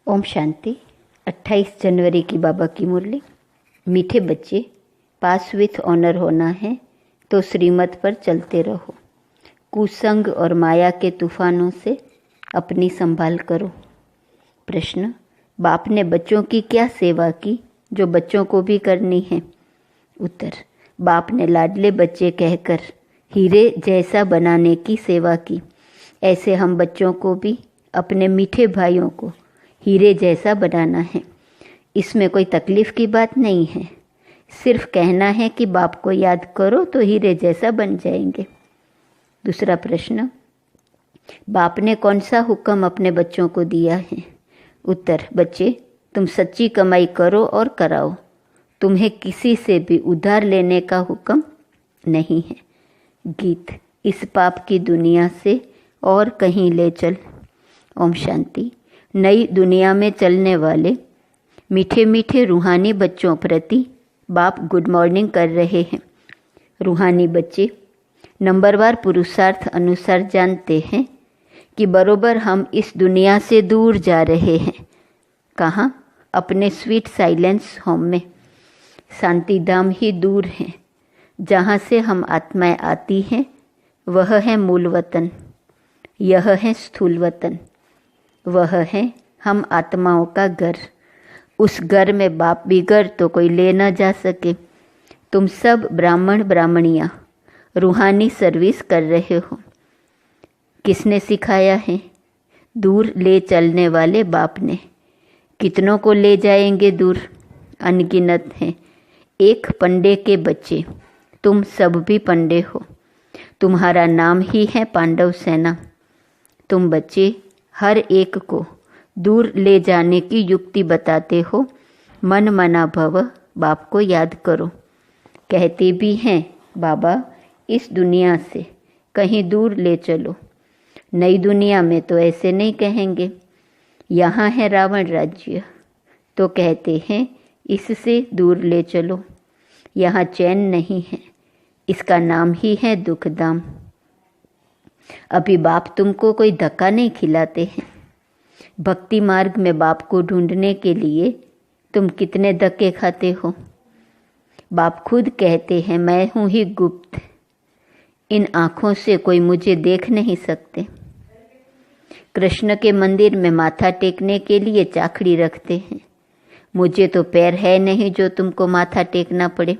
ओम शांति। 28 जनवरी की बाबा की मुरली। मीठे बच्चे, पास विथ ऑनर होना है तो श्रीमत पर चलते रहो। कुसंग और माया के तूफानों से अपनी संभाल करो। प्रश्न, बाप ने बच्चों की क्या सेवा की जो बच्चों को भी करनी है? उत्तर, बाप ने लाडले बच्चे कहकर हीरे जैसा बनाने की सेवा की। ऐसे हम बच्चों को भी अपने मीठे भाइयों को हीरे जैसा बनाना है। इसमें कोई तकलीफ की बात नहीं है। सिर्फ कहना है कि बाप को याद करो तो हीरे जैसा बन जाएंगे। दूसरा प्रश्न, बाप ने कौन सा हुक्म अपने बच्चों को दिया है? उत्तर, बच्चे तुम सच्ची कमाई करो और कराओ। तुम्हें किसी से भी उधार लेने का हुक्म नहीं है। गीत, इस पाप की दुनिया से और कहीं ले चल। ओम शांति। नई दुनिया में चलने वाले मीठे मीठे रूहानी बच्चों प्रति बाप गुड मॉर्निंग कर रहे हैं। रूहानी बच्चे नंबरवार पुरुषार्थ अनुसार जानते हैं कि बरोबर हम इस दुनिया से दूर जा रहे हैं। कहाँ? अपने स्वीट साइलेंस होम में। शांति धाम ही दूर है। जहाँ से हम आत्माएं आती हैं वह है मूल वतन। यह है स्थूल वतन। वह है हम आत्माओं का घर। उस घर में बाप बिगर तो कोई ले न जा सके। तुम सब ब्राह्मण ब्राह्मणियाँ रूहानी सर्विस कर रहे हो। किसने सिखाया है? दूर ले चलने वाले बाप ने। कितनों को ले जाएंगे दूर? अनगिनत हैं। एक पंडे के बच्चे, तुम सब भी पंडे हो। तुम्हारा नाम ही है पांडव सेना। तुम बच्चे हर एक को दूर ले जाने की युक्ति बताते हो। मन मना भव, बाप को याद करो। कहते भी हैं बाबा इस दुनिया से कहीं दूर ले चलो। नई दुनिया में तो ऐसे नहीं कहेंगे। यहाँ है रावण राज्य तो कहते हैं इससे दूर ले चलो। यहाँ चैन नहीं है। इसका नाम ही है दुखधाम। अभी बाप तुमको कोई धक्का नहीं खिलाते हैं। भक्ति मार्ग में बाप को ढूंढने के लिए तुम कितने धक्के खाते हो। बाप खुद कहते हैं मैं हूँ ही गुप्त। इन आँखों से कोई मुझे देख नहीं सकते। कृष्ण के मंदिर में माथा टेकने के लिए चाखड़ी रखते हैं। मुझे तो पैर है नहीं जो तुमको माथा टेकना पड़े।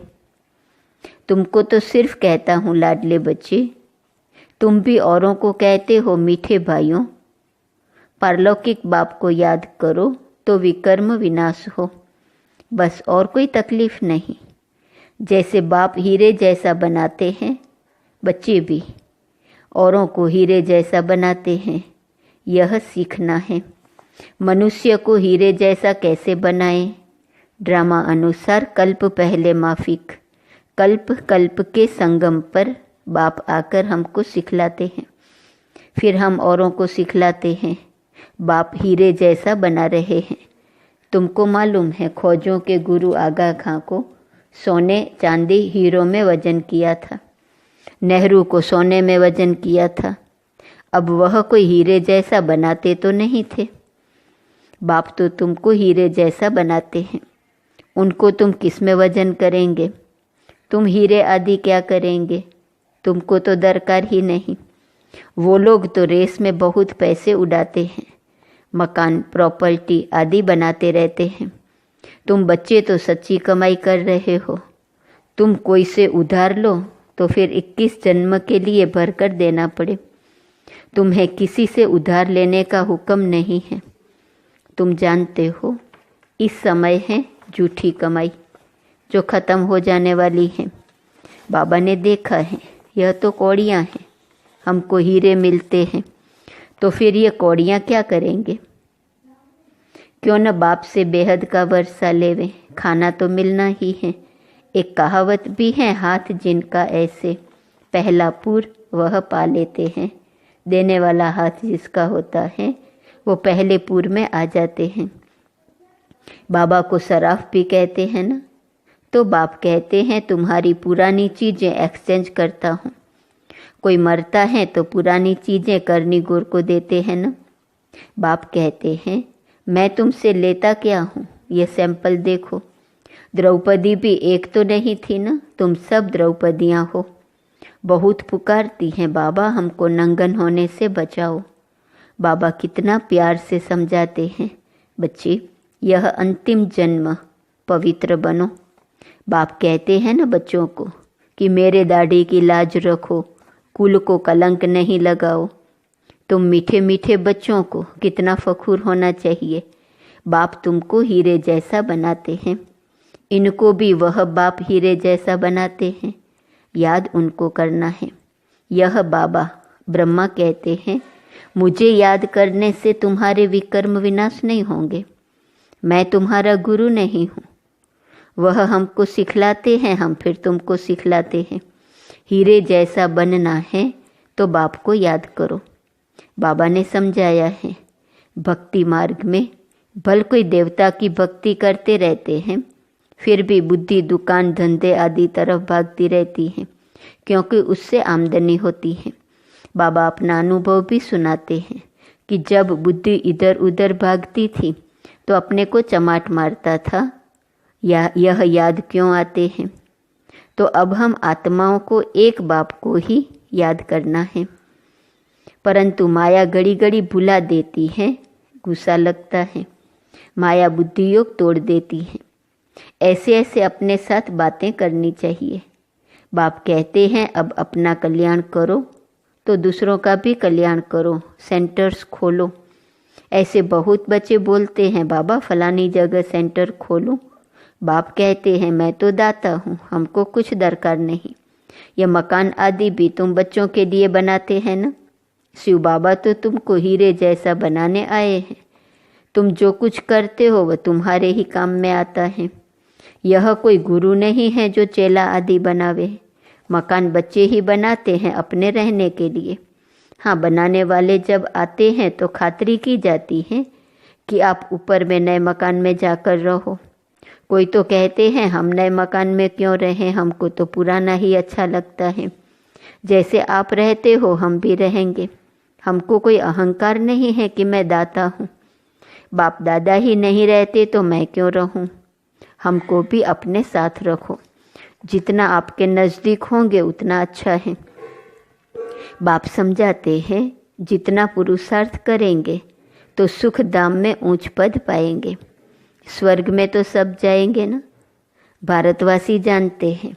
तुमको तो सिर्फ कहता हूँ लाडले बच्चे। तुम भी औरों को कहते हो मीठे भाइयों। पारलौकिक बाप को याद करो तो विकर्म विनाश हो। बस और कोई तकलीफ नहीं। जैसे बाप हीरे जैसा बनाते हैं बच्चे भी औरों को हीरे जैसा बनाते हैं। यह सीखना है। मनुष्य को हीरे जैसा कैसे बनाएं? ड्रामा अनुसार कल्प पहले माफिक। कल्प कल्प के संगम पर बाप आकर हमको सिखलाते हैं। फिर हम औरों को सिखलाते हैं। बाप हीरे जैसा बना रहे हैं। तुमको मालूम है खोजों के गुरु आगा खां को सोने चांदी हीरो में वजन किया था। नेहरू को सोने में वजन किया था। अब वह कोई हीरे जैसा बनाते तो नहीं थे। बाप तो तुमको हीरे जैसा बनाते हैं। उनको तुम किस में वजन करेंगे? तुम हीरे आदि क्या करेंगे? तुमको तो दरकार ही नहीं। वो लोग तो रेस में बहुत पैसे उड़ाते हैं। मकान प्रॉपर्टी आदि बनाते रहते हैं। तुम बच्चे तो सच्ची कमाई कर रहे हो। तुम कोई से उधार लो तो फिर 21 जन्म के लिए भर कर देना पड़े। तुम्हें किसी से उधार लेने का हुक्म नहीं है। तुम जानते हो इस समय है झूठी कमाई जो ख़त्म हो जाने वाली है। बाबा ने देखा है यह तो कौड़ियाँ हैं। हमको हीरे मिलते हैं तो फिर ये कौड़ियाँ क्या करेंगे? क्यों न बाप से बेहद का वर्षा लेवे। खाना तो मिलना ही है। एक कहावत भी है, हाथ जिनका ऐसे पहला पूर वह पा लेते हैं। देने वाला हाथ जिसका होता है वो पहले पूर में आ जाते हैं। बाबा को सराफ भी कहते हैं ना। तो बाप कहते हैं तुम्हारी पुरानी चीज़ें एक्सचेंज करता हूँ। कोई मरता है तो पुरानी चीज़ें करनी गोर को देते हैं ना। बाप कहते हैं मैं तुमसे लेता क्या हूँ, ये सैंपल देखो। द्रौपदी भी एक तो नहीं थी ना, तुम सब द्रौपदियाँ हो। बहुत पुकारती हैं, बाबा हमको नंगन होने से बचाओ। बाबा कितना प्यार से समझाते हैं, बच्चे यह अंतिम जन्म, पवित्र बनो। बाप कहते हैं ना बच्चों को कि मेरे दाढ़ी की लाज रखो, कुल को कलंक नहीं लगाओ। तुम मीठे मीठे बच्चों को कितना फखुर होना चाहिए। बाप तुमको हीरे जैसा बनाते हैं, इनको भी वह बाप हीरे जैसा बनाते हैं। याद उनको करना है। यह बाबा ब्रह्मा कहते हैं, मुझे याद करने से तुम्हारे विकर्म विनाश नहीं होंगे। मैं तुम्हारा गुरु नहीं हूँ। वह हमको सिखलाते हैं, हम फिर तुमको सिखलाते हैं। हीरे जैसा बनना है तो बाप को याद करो। बाबा ने समझाया है, भक्ति मार्ग में भल कोई देवता की भक्ति करते रहते हैं, फिर भी बुद्धि दुकान धंधे आदि तरफ भागती रहती है, क्योंकि उससे आमदनी होती है। बाबा अपना अनुभव भी सुनाते हैं कि जब बुद्धि इधर उधर भागती थी तो अपने को चमाट मारता था, यह याद क्यों आते हैं। तो अब हम आत्माओं को एक बाप को ही याद करना है, परंतु माया घड़ी घड़ी भुला देती है, गुस्सा लगता है। माया बुद्धि योग तोड़ देती है। ऐसे ऐसे अपने साथ बातें करनी चाहिए। बाप कहते हैं अब अपना कल्याण करो तो दूसरों का भी कल्याण करो, सेंटर्स खोलो। ऐसे बहुत बच्चे बोलते हैं, बाबा फलानी जगह सेंटर खोलो। बाप कहते हैं, मैं तो दाता हूँ, हमको कुछ दरकार नहीं। यह मकान आदि भी तुम बच्चों के लिए बनाते हैं ना। शिव बाबा तो तुमको हीरे जैसा बनाने आए हैं। तुम जो कुछ करते हो वह तुम्हारे ही काम में आता है। यह कोई गुरु नहीं है जो चेला आदि बनावे। मकान बच्चे ही बनाते हैं अपने रहने के लिए। हाँ, बनाने वाले जब आते हैं तो खातरी की जाती है कि आप ऊपर में नए मकान में जाकर रहो। कोई तो कहते हैं हम नए मकान में क्यों रहें, हमको तो पुराना ही अच्छा लगता है। जैसे आप रहते हो हम भी रहेंगे। हमको कोई अहंकार नहीं है कि मैं दाता हूँ। बाप दादा ही नहीं रहते तो मैं क्यों रहूँ। हमको भी अपने साथ रखो। जितना आपके नज़दीक होंगे उतना अच्छा है। बाप समझाते हैं, जितना पुरुषार्थ करेंगे तो सुख धाम में ऊंच पद पाएंगे। स्वर्ग में तो सब जाएंगे ना। भारतवासी जानते हैं,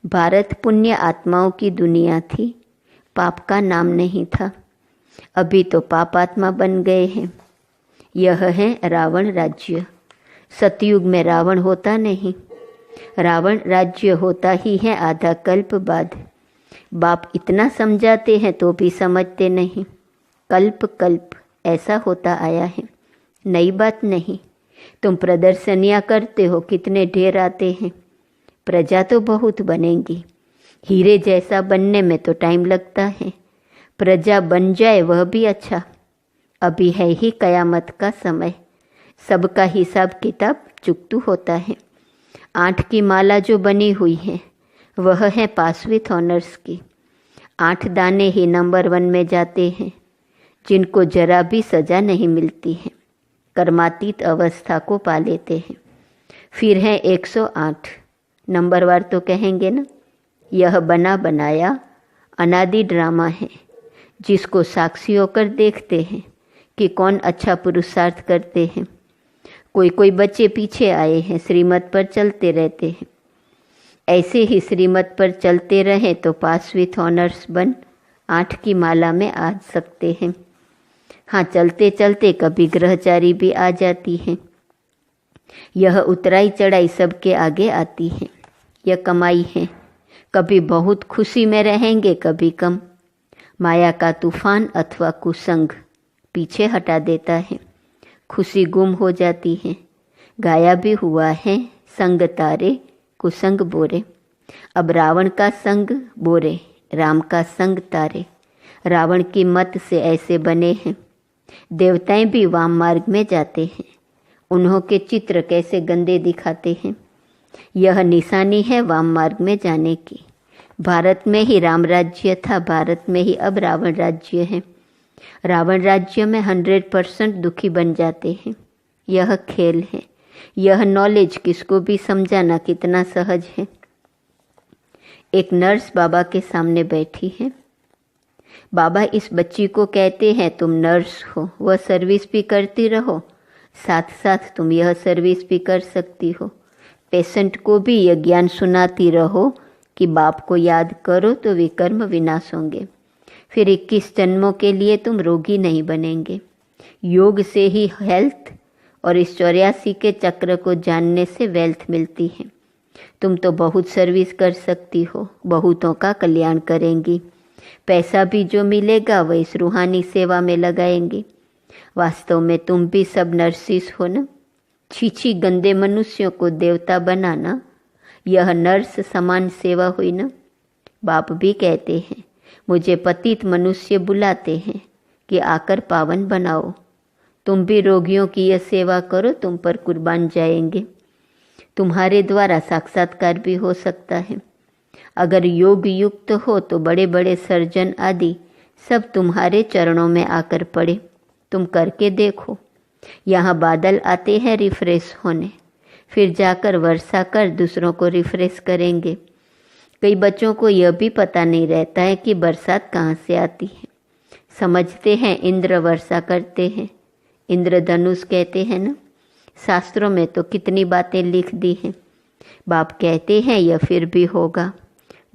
भारत पुण्य आत्माओं की दुनिया थी, पाप का नाम नहीं था। अभी तो पाप आत्मा बन गए हैं। यह है रावण राज्य। सतयुग में रावण होता नहीं, रावण राज्य होता ही है आधा कल्प बाद। बाप इतना समझाते हैं तो भी समझते नहीं। कल्प कल्प ऐसा होता आया है, नई बात नहीं। तुम प्रदर्शनियाँ करते हो, कितने ढेर आते हैं। प्रजा तो बहुत बनेंगी। हीरे जैसा बनने में तो टाइम लगता है। प्रजा बन जाए वह भी अच्छा। अभी है ही कयामत का समय, सबका हिसाब किताब चुकतू होता है। 8 की माला जो बनी हुई है वह है पास विथ ऑनर्स की। 8 दाने ही नंबर 1 में जाते हैं, जिनको जरा भी सजा नहीं मिलती है, कर्मातीत अवस्था को पा लेते हैं। फिर है 108 नंबरवार तो कहेंगे ना। यह बना बनाया अनादि ड्रामा है, जिसको साक्षी होकर देखते हैं कि कौन अच्छा पुरुषार्थ करते हैं। कोई कोई बच्चे पीछे आए हैं, श्रीमत पर चलते रहते हैं। ऐसे ही श्रीमत पर चलते रहें तो पास विथ ऑनर्स बन 8 की माला में आ सकते हैं। हाँ, चलते चलते कभी ग्रहचारी भी आ जाती है। यह उतराई चढ़ाई सबके आगे आती है। यह कमाई है। कभी बहुत खुशी में रहेंगे, कभी कम। माया का तूफान अथवा कुसंग पीछे हटा देता है, खुशी गुम हो जाती है। गाया भी हुआ है, संग तारे कुसंग बोरे। अब रावण का संग बोरे, राम का संग तारे। रावण की मत से ऐसे बने हैं। देवताएं भी वाम मार्ग में जाते हैं। उन्हों के चित्र कैसे गंदे दिखाते हैं। यह निशानी है वाम मार्ग में जाने की। भारत में ही राम राज्य था, भारत में ही अब रावण राज्य है। रावण राज्य में 100% दुखी बन जाते हैं। यह खेल है। यह नॉलेज किसको भी समझाना कितना सहज है। एक नर्स बाबा के सामने बैठी है। बाबा इस बच्ची को कहते हैं तुम नर्स हो, वह सर्विस भी करती रहो, साथ साथ तुम यह सर्विस भी कर सकती हो। पेशेंट को भी यह ज्ञान सुनाती रहो कि बाप को याद करो तो विकर्म विनाश होंगे, फिर 21 जन्मों के लिए तुम रोगी नहीं बनेंगे। योग से ही हेल्थ और इस 84 के चक्र को जानने से वेल्थ मिलती है। तुम तो बहुत सर्विस कर सकती हो, बहुतों का कल्याण करेंगी। पैसा भी जो मिलेगा वह इस रूहानी सेवा में लगाएंगे। वास्तव में तुम भी सब नर्सिस हो ना। छीछी गंदे मनुष्यों को देवता बनाना, यह नर्स समान सेवा हुई ना। बाप भी कहते हैं मुझे पतित मनुष्य बुलाते हैं कि आकर पावन बनाओ। तुम भी रोगियों की यह सेवा करो, तुम पर कुर्बान जाएंगे। तुम्हारे द्वारा साक्षात्कार भी हो सकता है। अगर योग युक्त हो तो बड़े बड़े सर्जन आदि सब तुम्हारे चरणों में आकर पड़े। तुम करके देखो। यहाँ बादल आते हैं रिफ्रेश होने, फिर जाकर वर्षा कर दूसरों को रिफ्रेश करेंगे। कई बच्चों को यह भी पता नहीं रहता है कि बरसात कहाँ से आती है। समझते हैं इंद्र वर्षा करते हैं, इंद्रधनुष कहते हैं ना। शास्त्रों में तो कितनी बातें लिख दी हैं। बाप कहते हैं यह फिर भी होगा।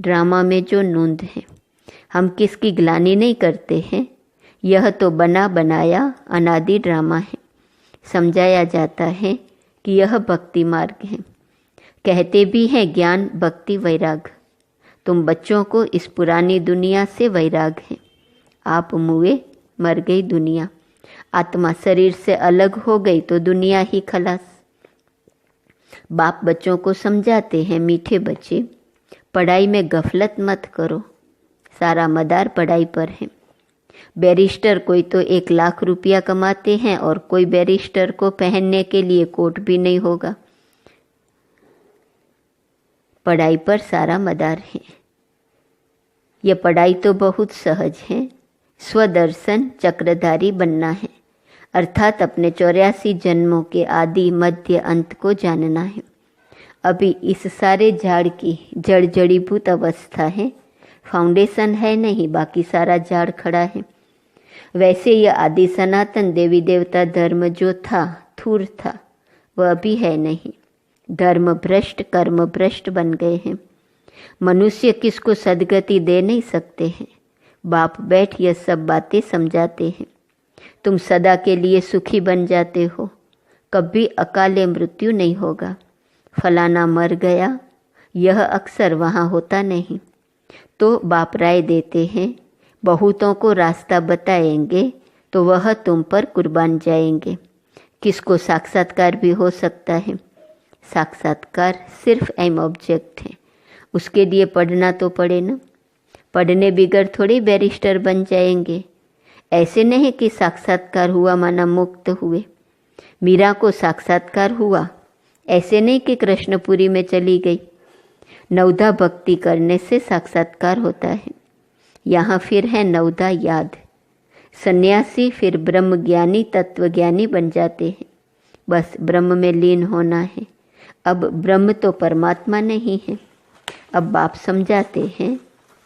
ड्रामा में जो नूंद है, हम किसकी ग्लानि नहीं करते हैं। यह तो बना बनाया अनादि ड्रामा है। समझाया जाता है कि यह भक्ति मार्ग है। कहते भी हैं ज्ञान भक्ति वैराग। तुम बच्चों को इस पुरानी दुनिया से वैराग है। आप मुए, मर गई दुनिया। आत्मा शरीर से अलग हो गई तो दुनिया ही खलास। बाप बच्चों को समझाते हैं मीठे बच्चे, पढ़ाई में गफलत मत करो, सारा मदार पढ़ाई पर है। बैरिस्टर कोई तो 1 लाख रुपया कमाते हैं और कोई बैरिस्टर को पहनने के लिए कोट भी नहीं होगा। पढ़ाई पर सारा मदार है। यह पढ़ाई तो बहुत सहज है। स्वदर्शन चक्रधारी बनना है, अर्थात अपने 84 जन्मों के आदि मध्य अंत को जानना है। अभी इस सारे झाड़ की जड़ जड़ीभूत अवस्था है, फाउंडेशन है नहीं, बाकी सारा झाड़ खड़ा है। वैसे यह आदि सनातन देवी देवता धर्म जो था, थूर था, वह अभी है नहीं। धर्म भ्रष्ट कर्म भ्रष्ट बन गए हैं। मनुष्य किसको सदगति दे नहीं सकते हैं। बाप बैठ यह सब बातें समझाते हैं। तुम सदा के लिए सुखी बन जाते हो, कभी अकाले मृत्यु नहीं होगा। फलाना मर गया, यह अक्सर वहाँ होता नहीं। तो बाप राय देते हैं बहुतों को रास्ता बताएंगे तो वह तुम पर कुर्बान जाएंगे। किसको साक्षात्कार भी हो सकता है। साक्षात्कार सिर्फ एम ऑब्जेक्ट है, उसके लिए पढ़ना तो पड़े ना। पढ़ने बिगड़ थोड़ी बैरिस्टर बन जाएंगे। ऐसे नहीं कि साक्षात्कार हुआ माना मुक्त हुए। मीरा को साक्षात्कार हुआ, ऐसे नहीं कि कृष्णपुरी में चली गई। नवधा भक्ति करने से साक्षात्कार होता है। यहाँ फिर है नवधा याद। सन्यासी फिर ब्रह्म ज्ञानी तत्वज्ञानी बन जाते हैं। बस ब्रह्म में लीन होना है। अब ब्रह्म तो परमात्मा नहीं है। अब बाप समझाते हैं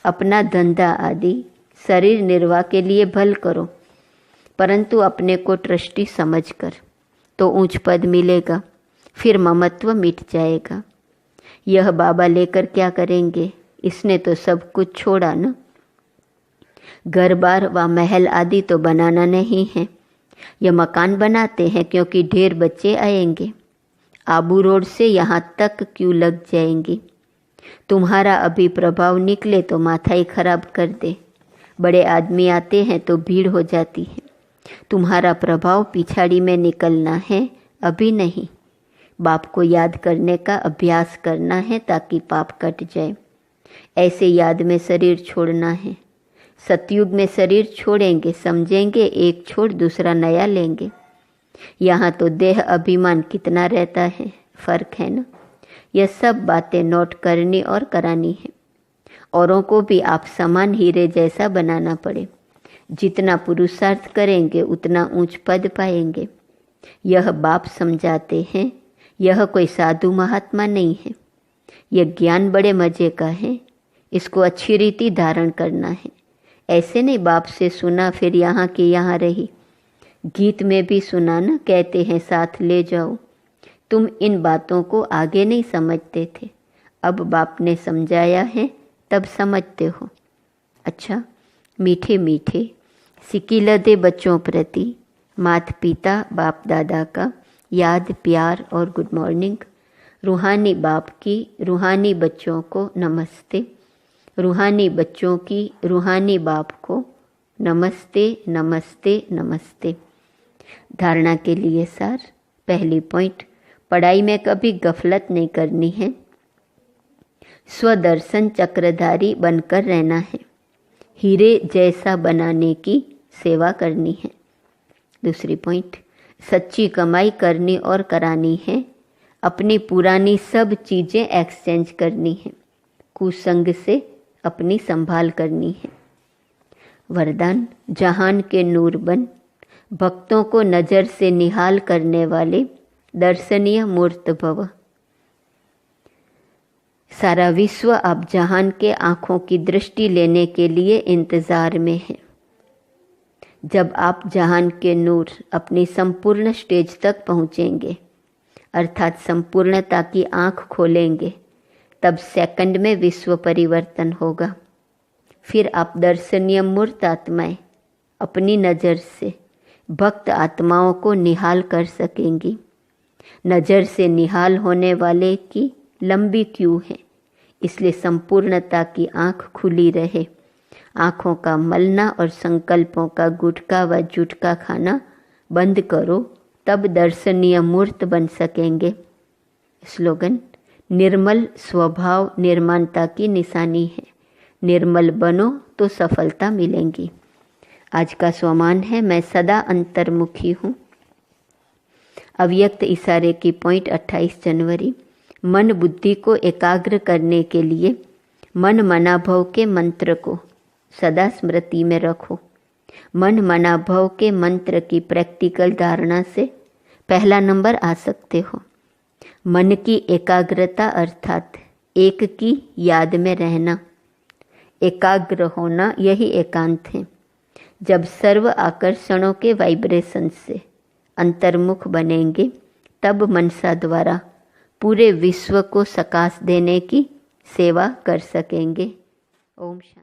अपना धंधा आदि शरीर निर्वाह के लिए भल करो, परंतु अपने को ट्रस्टी समझकर, तो ऊंच पद मिलेगा, फिर ममत्व मिट जाएगा। यह बाबा लेकर क्या करेंगे। इसने तो सब कुछ छोड़ा ना। घर बार व महल आदि तो बनाना नहीं है। यह मकान बनाते हैं क्योंकि ढेर बच्चे आएंगे। आबू रोड से यहाँ तक क्यों लग जाएंगी। तुम्हारा अभी प्रभाव निकले तो माथा ही खराब कर दे। बड़े आदमी आते हैं तो भीड़ हो जाती है। तुम्हारा प्रभाव पिछाड़ी में निकलना है, अभी नहीं। बाप को याद करने का अभ्यास करना है ताकि पाप कट जाए। ऐसे याद में शरीर छोड़ना है। सतयुग में शरीर छोड़ेंगे, समझेंगे एक छोड़ दूसरा नया लेंगे। यहाँ तो देह अभिमान कितना रहता है, फर्क है ना। यह सब बातें नोट करनी और करानी है। औरों को भी आप समान हीरे जैसा बनाना पड़े। जितना पुरुषार्थ करेंगे उतना ऊंच पद पाएंगे। यह बाप समझाते हैं, यह कोई साधु महात्मा नहीं है। यह ज्ञान बड़े मजे का है, इसको अच्छी रीति धारण करना है। ऐसे नहीं बाप से सुना फिर यहाँ की यहाँ रही। गीत में भी सुना ना, कहते हैं साथ ले जाओ। तुम इन बातों को आगे नहीं समझते थे, अब बाप ने समझाया है तब समझते हो। अच्छा, मीठे मीठे सिकिलदे बच्चों प्रति माता पिता बाप दादा का याद, प्यार और गुड मॉर्निंग। रूहानी बाप की रूहानी बच्चों को नमस्ते। रूहानी बच्चों की रूहानी बाप को नमस्ते नमस्ते नमस्ते। धारणा के लिए सार। पहली पॉइंट, पढ़ाई में कभी गफलत नहीं करनी है, स्वदर्शन चक्रधारी बनकर रहना है, हीरे जैसा बनाने की सेवा करनी है। दूसरी पॉइंट, सच्ची कमाई करनी और करानी है, अपनी पुरानी सब चीज़ें एक्सचेंज करनी है, कुसंग से अपनी संभाल करनी है। वरदान, जहान के नूर बन, भक्तों को नज़र से निहाल करने वाले दर्शनीय मूर्त भव। सारा विश्व अब जहान के आँखों की दृष्टि लेने के लिए इंतज़ार में है। जब आप जहान के नूर अपनी संपूर्ण स्टेज तक पहुँचेंगे, अर्थात संपूर्णता की आँख खोलेंगे, तब सेकंड में विश्व परिवर्तन होगा। फिर आप दर्शनीय मूर्त आत्माएं अपनी नज़र से भक्त आत्माओं को निहाल कर सकेंगी। नज़र से निहाल होने वाले की लंबी क्यू है, इसलिए संपूर्णता की आँख खुली रहे। आँखों का मलना और संकल्पों का गुटखा व जुटका खाना बंद करो, तब दर्शनीय मूर्त बन सकेंगे। स्लोगन, निर्मल स्वभाव निर्माणता की निशानी है, निर्मल बनो तो सफलता मिलेंगी। आज का स्वमान है, मैं सदा अंतर्मुखी हूँ। अव्यक्त इशारे की पॉइंट 28 जनवरी। मन बुद्धि को एकाग्र करने के लिए मन मनाभव के मंत्र को सदा स्मृति में रखो। मन मनाभव के मंत्र की प्रैक्टिकल धारणा से पहला नंबर आ सकते हो। मन की एकाग्रता अर्थात एक की याद में रहना, एकाग्र होना, यही एकांत है। जब सर्व आकर्षणों के वाइब्रेशन से अंतर्मुख बनेंगे, तब मनसा द्वारा पूरे विश्व को सकाश देने की सेवा कर सकेंगे। ओम शांति।